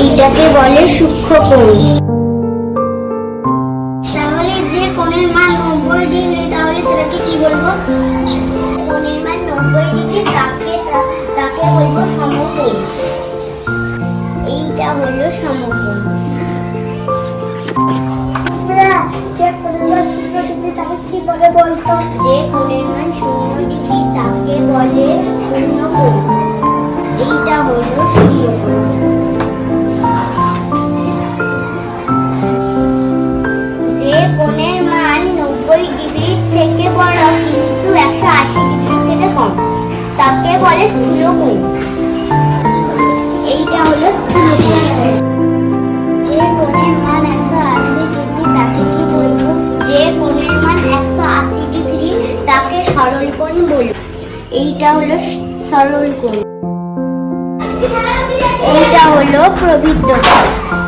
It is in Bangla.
এইটাকে বলে সূক্ষ্মকোণ। তাহলে যে কোণের মান 90 ডিগ্রি, তাহলে সেটাকে কি বলবো? কোণের মান 90 ডিগ্রি তাকে বলবো সমকোণ। এইটা হলো সমকোণ। যে কোণের মান 0 ডিগ্রি তাকে কি বলে বলতো? যে কোণের মান 0 ডিগ্রি তাকে বলে শূন্যকোণ। এইটা হলো শূন্যকোণ। যে কোণের মান 90 ডিগ্রি থেকে বড় কিন্তু 180 ডিগ্রি থেকে কম তাকে বলে স্থূলকোণ। এইটা হলো স্থূলকোণ। যে কোণের মান 180 ডিগ্রি তাকে কি বলবো? যে কোণের মান 180 ডিগ্রি তাকে সরলকোণ বলবো। এইটা হলো সরলকোণ। এইটা হলো প্রবৃদ্ধ কোণ।